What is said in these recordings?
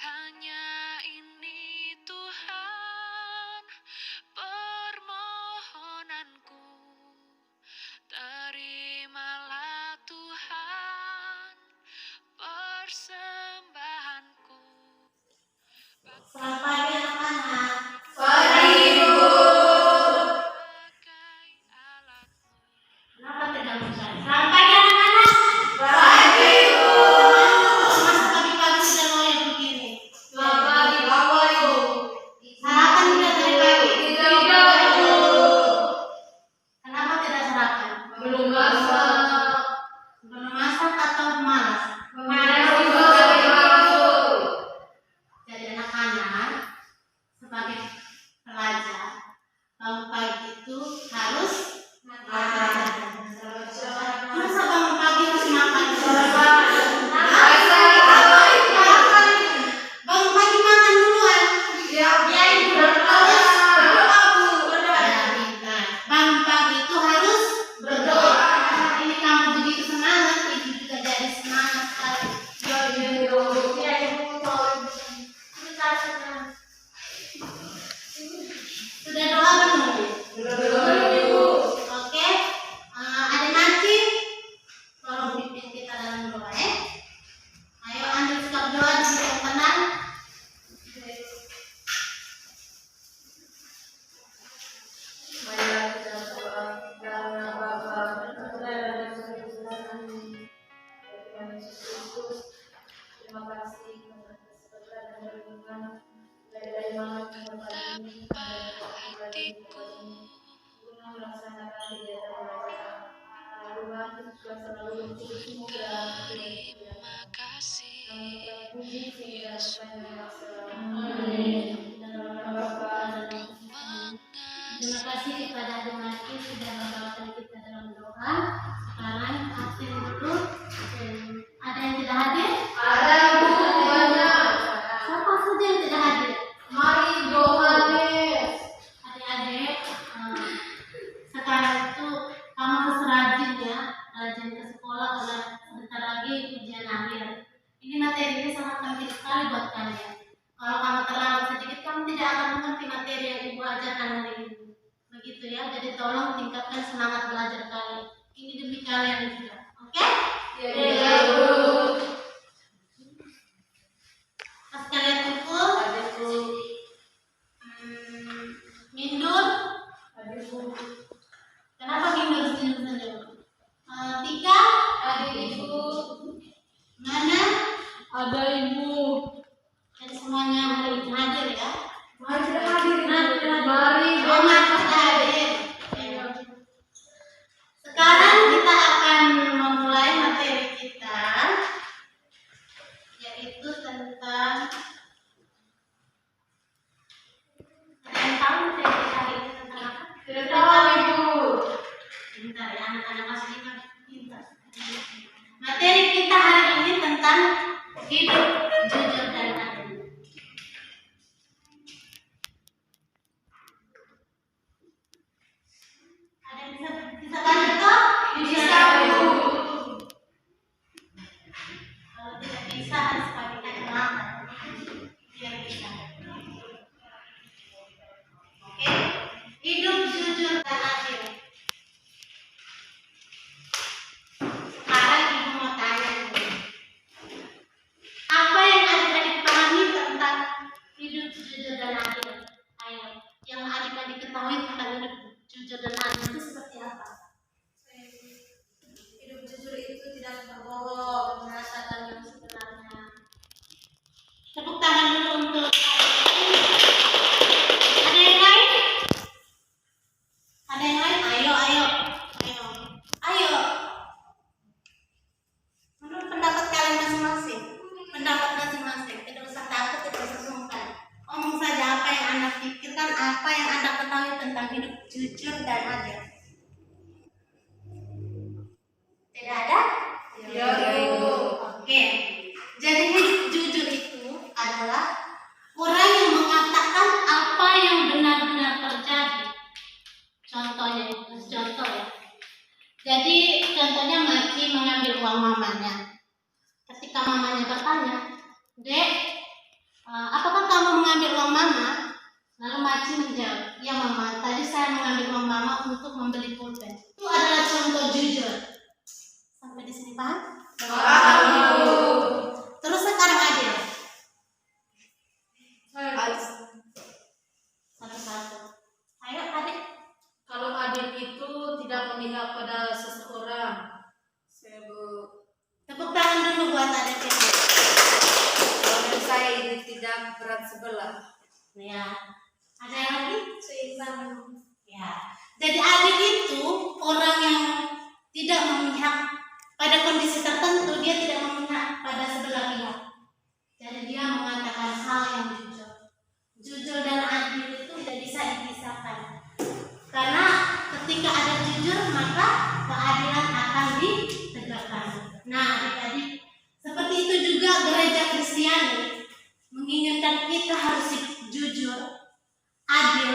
Hanya ini Tuhan permohonanku, terimalah Tuhan persembahanku. Selamat pagi anak-anak. Pagi, Bu. Bagai alatmu. Kenapa tidak bisa? Selamat pagi anak-anak. Pagi, Bu. Masa pagi-pagi sudah mulai begini? Selamat pagi, Bu. Sarapan sudah dari pagi? Tidak, Bu. Kenapa tidak sarapan? Belum masak. Belum masak atau malas? Masih baru. Jadi anak-anak sebagai pelajar bangun pagi itu harus makan. Masa bangun pagi harus makan? Bangun pagi makan duluan. Ya, Ibu. Bangun pagi itu harus Berdoa. Ini kamu begitu semangat, Ibu juga jadi semangat sekali. Sudah doa belum? Oke. Adik Nanti, tolong pimpin kita dalam doa ya. Ayo ambil sikap doa di yang tenang. Terima kasih Hatiku terima kasih, Yesus. Terima kasih kepada Adik Nanti sudah membawakan kita dalam doa. Sekarang absen dulu. Ada yang tidak hadir? Ada, Bu, banyak. Siapa saja yang tidak hadir? Mari Johannes. Adik-adik, sekarang itu kamu harus rajin ya, rajin ke sekolah karena sebentar lagi ujian akhir. Ini materinya sangat penting sekali buat kalian. Kalau kamu terlambat sedikit, kamu tidak akan mengerti materi yang Ibu ajarkan hari ini. Begitu ya, jadi tolong tingkatkan semangat belajar kalian. Ini demi kalian juga, oke? Ya, Bu. Pas kalian kumpul, mindur. Kenapa mindur senyum-senyum? Tika, Adik Ibu. mana? Ada, Ibu. Jadi semuanya hari ini hadir ya. Mari kita hadir. Mari hadir. Sekarang kita akan memulai materi kita, yaitu tentang ada yang tahu materi kita hari ini tentang apa? Tidak tahu, Ibu. Pintar ya, anak-anak masih pintar. Materi kita hari ini tentang hidup jujur dan adil. Ada yang bisa bantu toh? Bisa, Bu. Kalau tidak bisa harus pakai kacamata biar bisa. Oke, hidup jujur dan adil. Sekarang Ibu mau tanya nih, apa yang adik-adik pahami tentang hidup jujur dan adil? Ayo, yang adik-adik ketahui tentang hidup jujur dan adil itu seperti apa? Hidup jujur itu tidak berbohong. Merasakan yang sebenarnya. Tepuk tangan dulu untuk ada yang lain? Ada yang lain? Ayo. Menurut pendapat kalian masing-masing. Pendapat masing-masing. Tidak usah takut, tidak usah sungkan. Omong saja apa yang Anda pikirkan, apa yang Anda ketahui tentang hidup jujur dan adil. Tidak ada? Ya, Bu. Oke. Jadi hidup jujur itu adalah orang yang mengatakan apa yang benar-benar terjadi. Contohnya, contoh ya. Jadi contohnya Maci mengambil uang mamanya. Ketika mamanya bertanya, "Dek, apakah kamu mengambil uang mama? Lalu Maci menjawab, ya mama, tadi saya mengambil uang mama untuk membeli pulpen. Itu adalah contoh jujur. Sampai di sini paham? Terus sekarang adil. Satu-satu. Ayo adik. Kalau adil itu tidak memihak pada seseorang. Tepuk tangan dulu buat adik ini. Kalau saya ini tidak berat sebelah. Ya. Ada yang lagi? Seimbang. Ya. Jadi adil itu orang yang tidak memihak pada kondisi tertentu, dia tidak memihak pada sebelah pihak. Jadi dia mengatakan hal yang jujur. Jujur dan adil itu tidak bisa dipisahkan. Karena ketika ada jujur, maka keadilan akan ditegakkan. Nah, adik-adik, seperti itu juga gereja Kristiani menginginkan kita harus jujur, adil,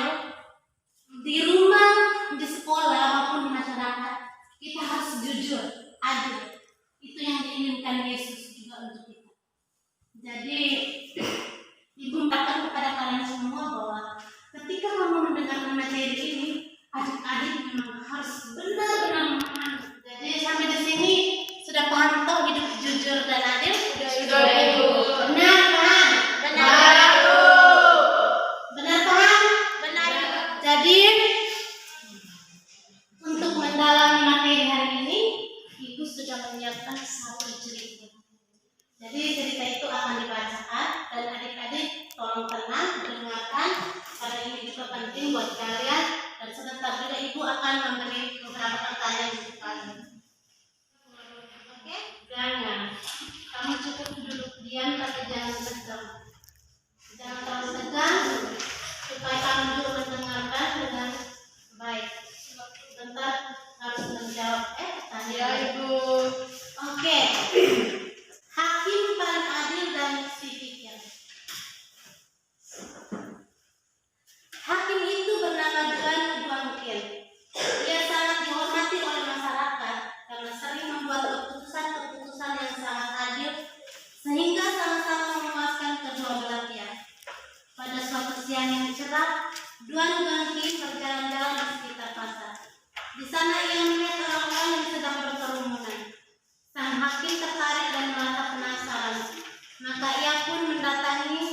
di rumah, di sekolah maupun di masyarakat. Kita harus jujur, adil. Itu yang diinginkan Yesus juga untuk kita. Jadi, Ibu katakan kepada kalian semua bahwa ketika kamu mendengar materi ini, adik-adik memang harus benar-benar memahami. Jadi sampai di sini sudah paham toh hidup jujur dan adil? Sudah, Ibu. Benar kan? Benar, Ibu. Benar paham? Benar. Jadi untuk mendalami materi hari ini, Ibu sudah menyiapkan satu cerita. Jadi cerita itu akan dibacakan dan adik-adik tolong tenang dengarkan karena ini juga penting buat kalian dan sebentar juga Ibu akan memberi beberapa pertanyaan untuk kalian. Oke? Jangan. Kamu cukup duduk diam tapi jangan tegang. Jangan terlalu tegang supaya kamu juga mendengarkan dengan baik. Sebentar harus menjawab pertanyaan. Ya, Ibu. Oke. Hakim paling adil dan si pikir. Hakim itu bernama Juan Guangqin. Dia sangat dihormati oleh masyarakat karena sering membuat keputusan-keputusan yang sangat adil sehingga sama-sama memuaskan kedua belah pihak. Pada suatu siang yang cerah, Juan Guangqin berjalan-jalan di sekitar pasar. Di sana ia melihat orang-orang yang sedang berkerumunan. Sang hakim tertarik dan merasa penasaran, maka ia pun mendatanginya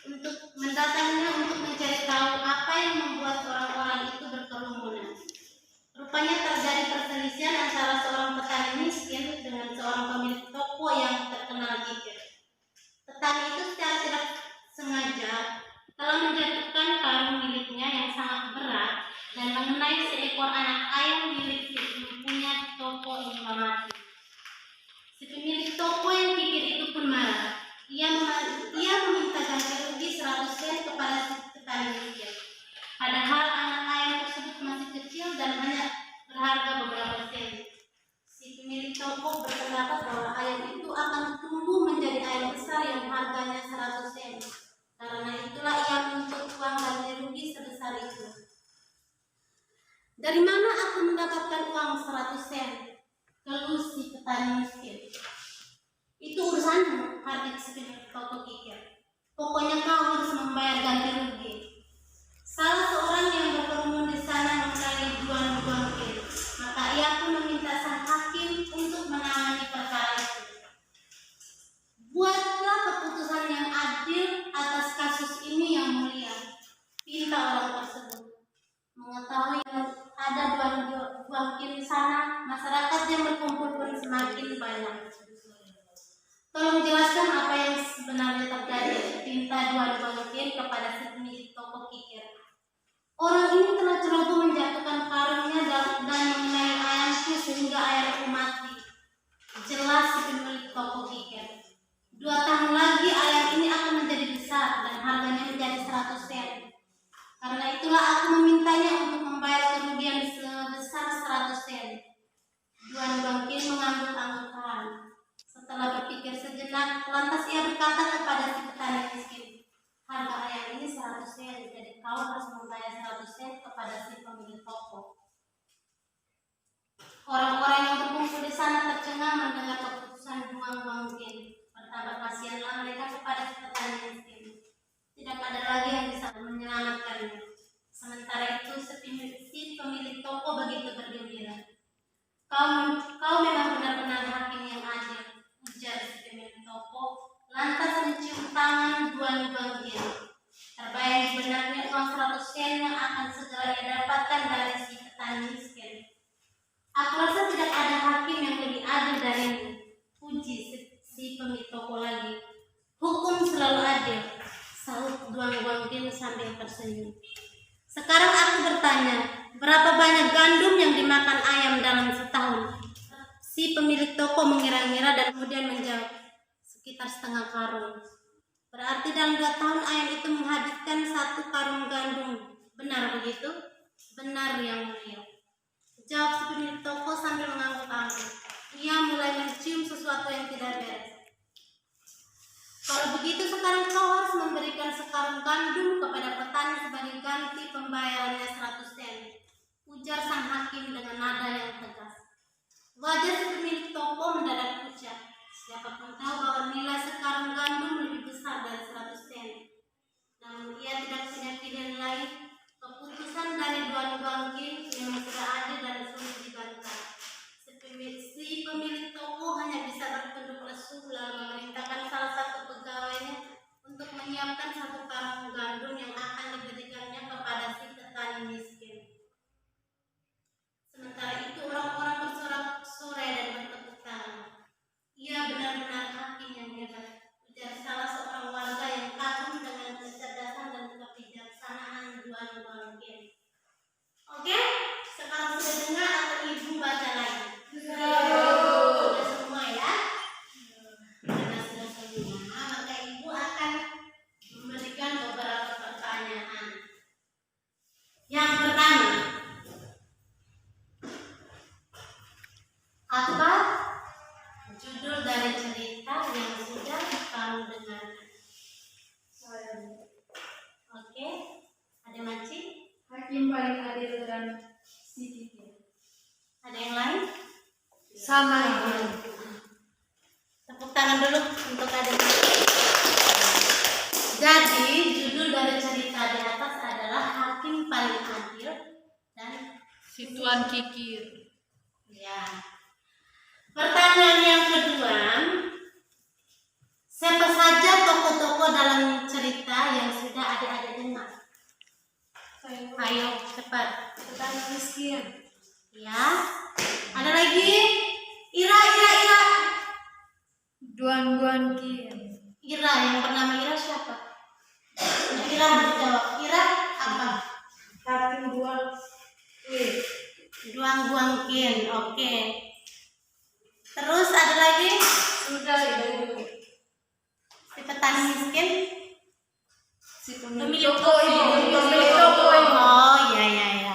untuk mencari tahu apa yang membuat orang-orang itu berkerumunan. Rupanya terjadi perselisihan antara seorang petani miskin dengan seorang pemilik toko yang terkenal gigih. Petani itu secara tidak sengaja telah menjatuhkan karung miliknya yang sangat berat dan mengenai seekor anak ayam milik si punya toko yang mati. Si pemilik toko yang gigih itu pun marah. Ia meminta ganti rugi 100 sen kepada si petani miskin. Padahal anak ayam tersebut masih kecil dan hanya berharga beberapa sen. Si pemilik toko berpendapat bahwa ayam itu akan tumbuh menjadi ayam besar yang harganya 100 sen. Karena itulah ia menuntut uang ganti rugi sebesar itu. Dari mana aku mendapatkan uang 100 sen? Keluh si petani miskin. Itu urusanmu, hardik si pemilik toko gigih. Pokoknya kau harus membayar ganti rugi. Salah seorang yang berkerumun di sana mengenali Juan Guangqin, maka ia pun meminta sang hakim untuk menangani perkara itu. Buatlah keputusan yang adil atas kasus ini yang mulia, pinta orang tersebut. Mengetahui ada Juan Guangqin di sana, masyarakat yang berkumpul pun semakin banyak. Tolong jelaskan apa yang sebenarnya terjadi, pinta Juan Guangqin kepada si pemilik toko gigih. Orang ini telah ceroboh menjatuhkan karungnya dan mengenai ayamku sehingga ayamku mati. Jelas si pemilik toko gigih. 2 tahun lagi ayam ini akan menjadi besar dan harganya menjadi 100 sen. Karena itulah aku memintanya untuk membayar kerugian sebesar 100 sen. Juan Guangqin mengangguk-anggukan. Setelah berpikir sejenak, lantas ia berkata kepada si petani miskin, harga ayam ini 100 sen, jadi kau harus membayar 100 sen kepada si pemilik toko. Orang-orang yang berkumpul di sana tercengang mendengar keputusan Juan Guangqin. Bertambah kasihanlah mereka kepada si petani miskin. 2 yen. Terbayang sebenarnya uang 100 yen yang akan segera ia dapatkan dari si petani miskin. Aku rasa tidak ada hakim yang lebih adil darimu, puji si pemilik toko lagi. Hukum selalu adil, sahut Duang Kin sambil tersenyum. Sekarang aku bertanya, berapa banyak gandum yang dimakan ayam dalam setahun? Si pemilik toko mengira-ngira dan kemudian menjawab, sekitar setengah karung. Berarti dalam 2 tahun ayam itu menghabiskan 1 karung gandum. Benar begitu? Benar yang mulia, jawab si pemilik toko sambil mengangguk-angguk. Ia mulai mencium sesuatu yang tidak beres. Kalau begitu sekarang kau harus memberikan sekarung gandum kepada petani sebagai ganti pembayarannya 100 sen, ujar sang hakim dengan nada yang tegas. Wajah si pemilik toko mendadak pucat. Siapapun tahu bahwa nilai sekarung gandum lebih besar dari 100 sen. Namun ia tidak punya pilihan lain. Keputusan dari Duang Kin memang sudah adil dan sulit dibantah. Si pemilik toko hanya bisa bertunduk lesu lalu memerintahkan salah satu pegawainya untuk menyiapkan 1 karung gandum yang akan diberikannya kepada si petani miskin. Sementara itu orang-orang bersorak-sorai dan bertepuk tangan. Ia benar-benar hakim yang hebat, ujar salah seorang warga yang kagum dengan kecerdasan dan kebijaksanaan Duang Kin. Oke, sekarang sudah dengar atau ibu baca lagi? Sudah semua ya? Karena sudah semua, maka ibu akan memberikan beberapa pertanyaan. Yang pertama, apa judul dari cerita yang sudah kamu dengarkan? Oke, ada Maci? Hakim paling adil dan si Kikir. Ada yang lain? Sama Ibu. Tepuk tangan dulu untuk adik. Jadi judul dari cerita di atas adalah Hakim Paling Adil dan Si Tuan Kikir. ya. Pertanyaan yang kedua, siapa saja tokoh-tokoh dalam cerita yang sudah adik-adik dengar? Ayo cepat. Petani miskin. Ya. Ada lagi? Ira. Duang Kin. Ira, yang bernama Ira siapa? Ira harus jawab. Ira apa? Hakim Duang Kin. Oke. Terus ada lagi? Sudah Ibu. Si petani miskin. Si Pemilik toko toko. Ibu. Pemilik toko Ibu. Oh, ya.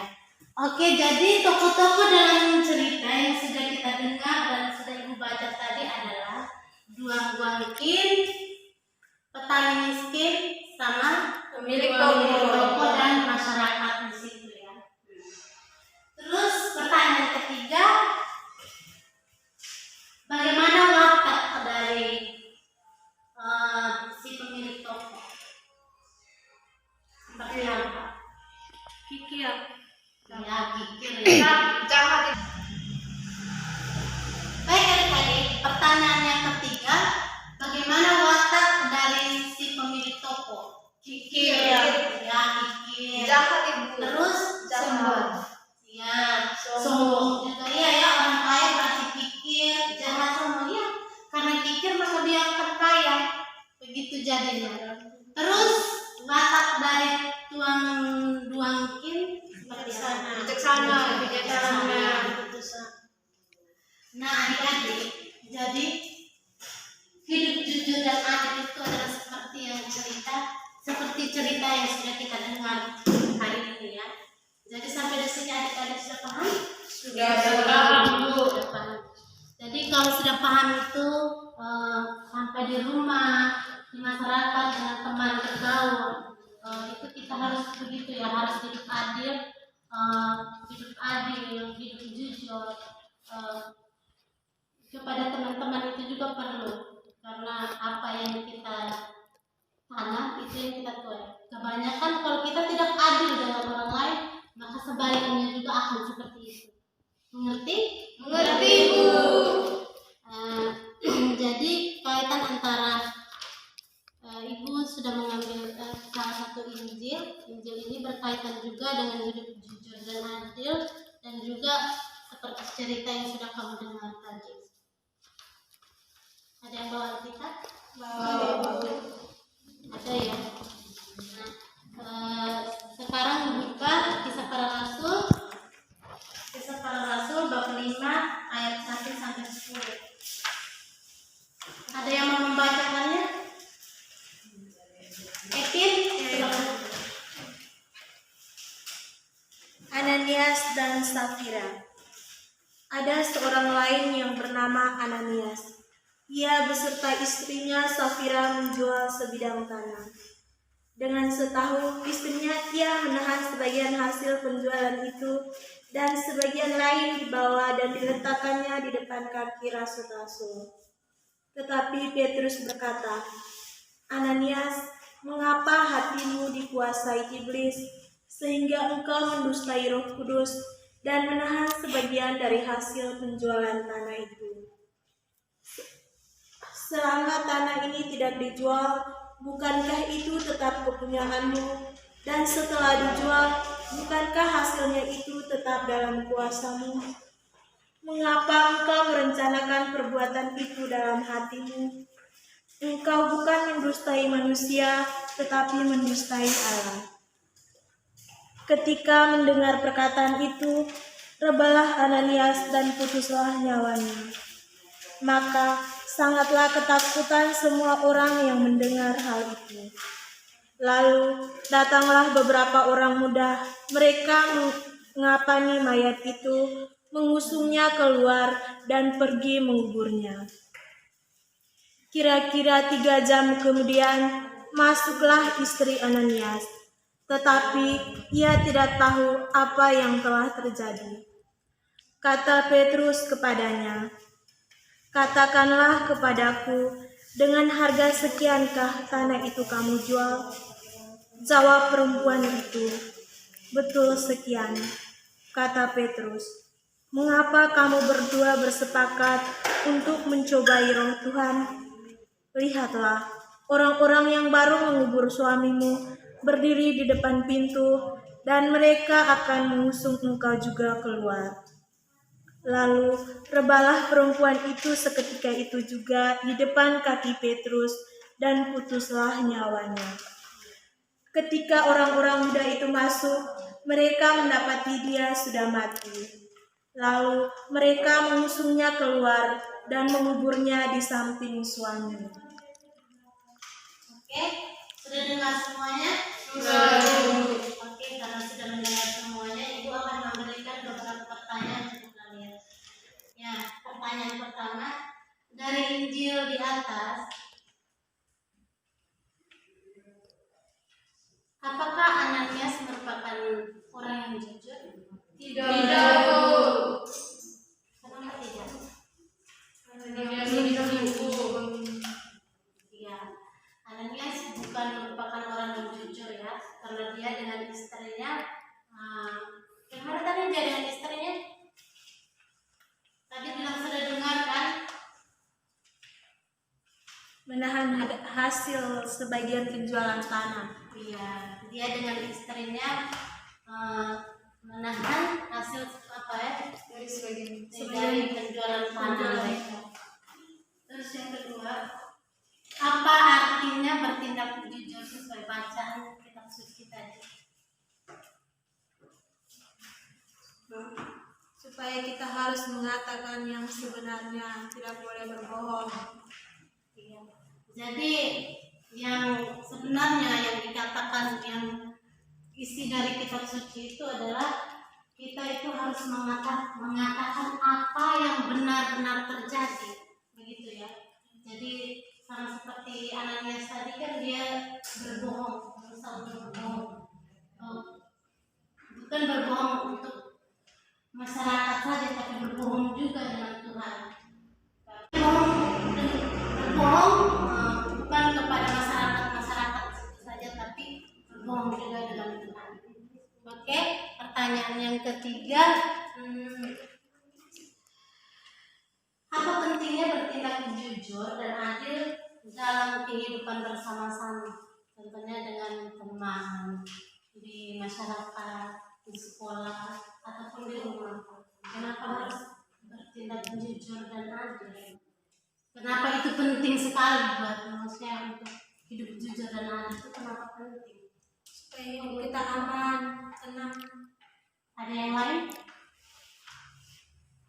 Oke, jadi tokoh-tokoh dalam cerita yang sudah kita dengar dan sudah ibu baca tadi adalah Duang Kin, petani miskin, sama Pemilik toko dan masyarakat di situ ya. Terus pertanyaan ketiga, bagaimana watak dari si pemilik toko? Seperti apa? Kikir. Ya, kikir ya. Jahat. Baik adik-adik, pertanyaan yang ketiga, bagaimana watak dari si pemilik toko? Kikir. Ya, kikir. Jahat Ibu. Terus Jahat. ya, sombong juga ya, orang kaya berarti kikir, jahat sombong ya. Karena kikir maka dia akan kaya, begitu jadinya. Terus watak dari Duang Kin Bijaksana. Nah adik-adik, jadi hidup jujur dan adil itu adalah seperti cerita yang sudah kita dengar hari ini ya. Jadi sampai di sini adik-adik sudah paham? Sudah paham Bu. Sudah paham. Jadi kalau sudah paham itu sampai di rumah, di masyarakat dengan teman bergaul, itu kita harus begitu ya, harus hidup adil, hidup jujur. Kepada teman-teman itu juga perlu, karena apa yang kita tanam itu yang kita tuai. Kebanyakan kalau kita tidak adil dengan orang lain, maka sebaliknya juga akan seperti itu. Mengerti? Mengerti Bu. Jadi kaitan antara ibu sudah mengambil salah satu Injil. Injil ini berkaitan juga dengan hidup jujur dan adil, dan juga seperti cerita yang sudah kamu dengar tadi. Ada yang bawa Alkitab? Ada ya. Nah, sekarang buka Kisah Para Rasul. Kisah Para Rasul bab 5 ayat 1 sampai 10. Ada yang mau membacakannya? Ekin, silakan. Ananias dan Safira. Ada seorang lain yang bernama Ananias. Ia beserta istrinya Safira menjual sebidang tanah. Dengan setahu istrinya, ia menahan sebagian hasil penjualan itu dan sebagian lain dibawa dan diletakkannya di depan kaki rasul-rasul. Tetapi Petrus berkata, "Ananias, mengapa hatimu dikuasai iblis, sehingga engkau mendustai Roh Kudus dan menahan sebagian dari hasil penjualan tanah itu? Selama tanah ini tidak dijual, bukankah itu tetap kepunyaanmu? Dan setelah dijual, bukankah hasilnya itu tetap dalam kuasamu? Mengapa engkau merencanakan perbuatan itu dalam hatimu? Engkau bukan mendustai manusia, tetapi mendustai Allah." Ketika mendengar perkataan itu, rebalah Ananias dan putuslah nyawanya. Maka sangatlah ketakutan semua orang yang mendengar hal itu. Lalu datanglah beberapa orang muda, mereka mengapani mayat itu, mengusungnya keluar dan pergi menguburnya. Kira-kira 3 jam kemudian, masuklah istri Ananias, tetapi ia tidak tahu apa yang telah terjadi. Kata Petrus kepadanya, "Katakanlah kepadaku, dengan harga sekiankah tanah itu kamu jual?" Jawab perempuan itu, "Betul sekian." Kata Petrus, "Mengapa kamu berdua bersepakat untuk mencobai Roh Tuhan? Lihatlah, orang-orang yang baru mengubur suamimu berdiri di depan pintu, dan mereka akan mengusung engkau juga keluar." Lalu rebalah perempuan itu seketika itu juga di depan kaki Petrus, dan putuslah nyawanya. Ketika orang-orang muda itu masuk, mereka mendapati dia sudah mati. Lalu mereka mengusungnya keluar dan menguburnya di samping suami. Oke, sudah dengar semuanya? Oke, karena sudah mendengar semuanya, Ibu akan memberikan beberapa pertanyaan untuk kalian. Ya, pertanyaan pertama, dari Injil di atas, apakah Ananias merupakan orang yang jujur? Tidak. Kenapa tidak? Ya, Ananias bukan merupakan orang yang jujur ya, karena dia dengan istrinya, yang mana tadi dia dengan istrinya? Tadi bilang sudah dengar kan? Menahan hasil sebagian penjualan tanah. Iya, dia dengan istrinya menahan hasil apa ya? Dari penjualan tanah mereka. Terus yang kedua, apa artinya bertindak jujur sesuai bacaan kitab suci tadi? Supaya kita harus mengatakan yang sebenarnya, tidak boleh berbohong. Iya. Jadi yang sebenarnya yang dikatakan yang isi dari kitab suci itu adalah kita itu harus mengatakan apa yang benar-benar terjadi, begitu ya. Jadi sama seperti Ananias tadi kan dia berbohong, berusaha berbohong. Bukan berbohong untuk masyarakat saja, tapi berbohong juga dengan Tuhan. Berbohong bukan kepada masyarakat saja, tapi berbohong juga dengan Tuhan. Oke, pertanyaan yang ketiga, apa pentingnya bertindak jujur dan adil dalam kehidupan bersama-sama? contohnya dengan teman di masyarakat, di sekolah, ataupun di rumah. Kenapa harus bertindak jujur dan adil? Kenapa itu penting sekali buat manusia untuk hidup jujur dan adil? Itu kenapa penting? Supaya hidup kita aman, tenang. Ada yang lain?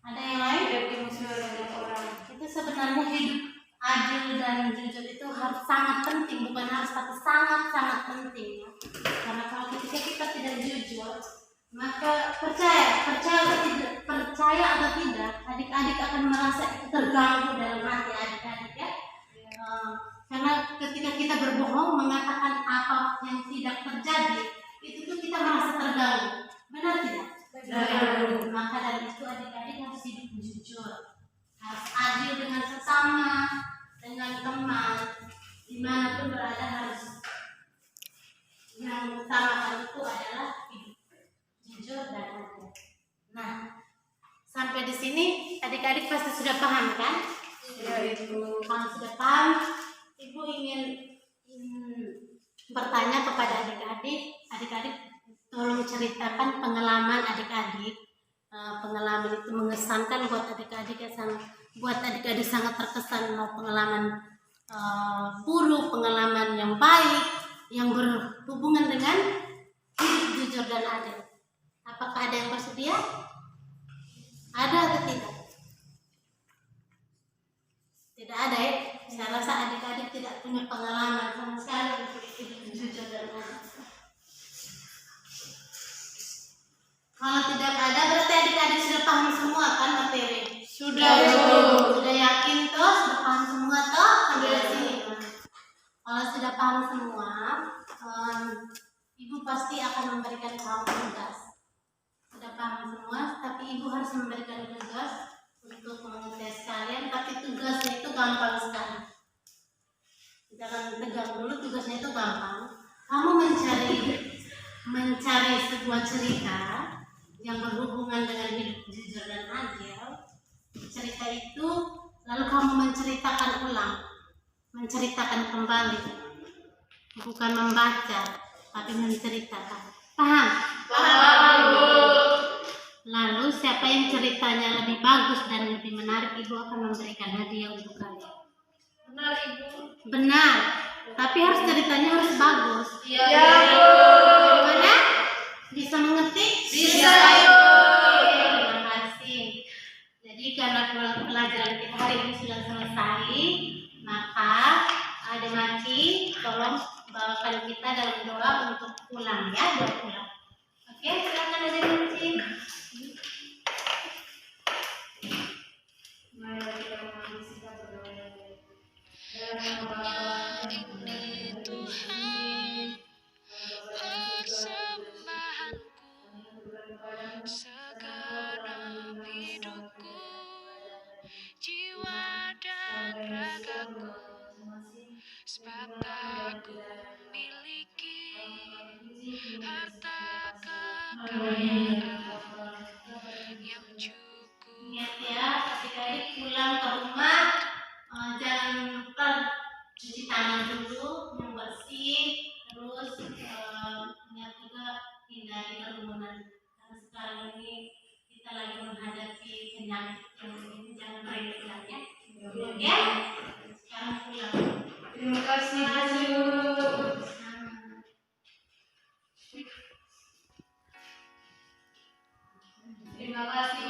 Ada yang lain? Itu sebenarnya hidup adil dan jujur itu harus sangat penting, bukan harus tapi sangat penting ya. Karena kalau ketika kita tidak jujur, maka percaya atau tidak, adik-adik akan merasa terganggu dalam hati adik-adik ya. Karena ketika kita berbohong mengatakan apa yang tidak terjadi, itu tuh kita merasa terganggu. Benar tidak? Benar. Maka dari itu adik-adik harus hidup jujur, harus adil dengan sesama, dengan teman, dimanapun berada harus. Yang utama itu adalah hidup jujur dan adil. Nah, sampai di sini adik-adik pasti sudah paham kan? Ya, Ibu. Kalau sudah paham, Ibu ingin bertanya kepada adik-adik tolong ceritakan pengalaman adik-adik. Pengalaman itu mengesankan buat adik-adik buat adik-adik sangat terkesan, mau pengalaman buruk, pengalaman yang baik, yang berhubungan dengan hidup jujur dan adil. Apakah ada yang bersedia? Ada atau tidak? Tidak ada ya? Saya rasa adik-adik tidak punya pengalaman sama sekali untuk hidup jujur dan adil. Kalau tidak ada berarti adik-adik sudah paham semua kan materi? Sudah yakin toh? Sudah paham semua toh? Sampai di sini. Kalau sudah paham semua, Ibu pasti akan memberikan kamu tugas. Sudah paham semua, tapi Ibu harus memberikan tugas untuk mengetes kalian, tapi tugasnya itu gampang sekali. Jangan tegang dulu, tugasnya itu gampang. Kamu mencari sebuah cerita yang berhubungan dengan hidup jujur dan adil. Cerita itu lalu kamu menceritakan ulang, menceritakan kembali, bukan membaca tapi menceritakan. Paham? Paham, Bu. Lalu siapa yang ceritanya lebih bagus dan lebih menarik, Ibu akan memberikan hadiah untuk kalian. Benar, Ibu. Benar, tapi harus ceritanya harus bagus. Iya, Bu. Bagaimana? Bisa mengetik? Bisa, Ibu. Terima kasih. Jadi karena pelajaran kita hari ini sudah selesai, maka Ade Maki tolong bawakan kita dalam doa untuk pulang ya, doa pulang. Oke, silakan Ade Maki. Hanya ini Tuhan persembahanku, segenap hidupku, jiwa dan ragaku, sebab tak ku miliki harta kekayaan yang cukup. Ingat ya, adik-adik pulang ke rumah jangan lupa cuci tangan dulu, yang bersih, terus ingat juga hindari kerumunan. Karena sekarang ini kita lagi menghadapi penyakit yang ini, jangan remehkan ya. Oke? Sekarang pulang. Terima kasih, Bu. Terima kasih,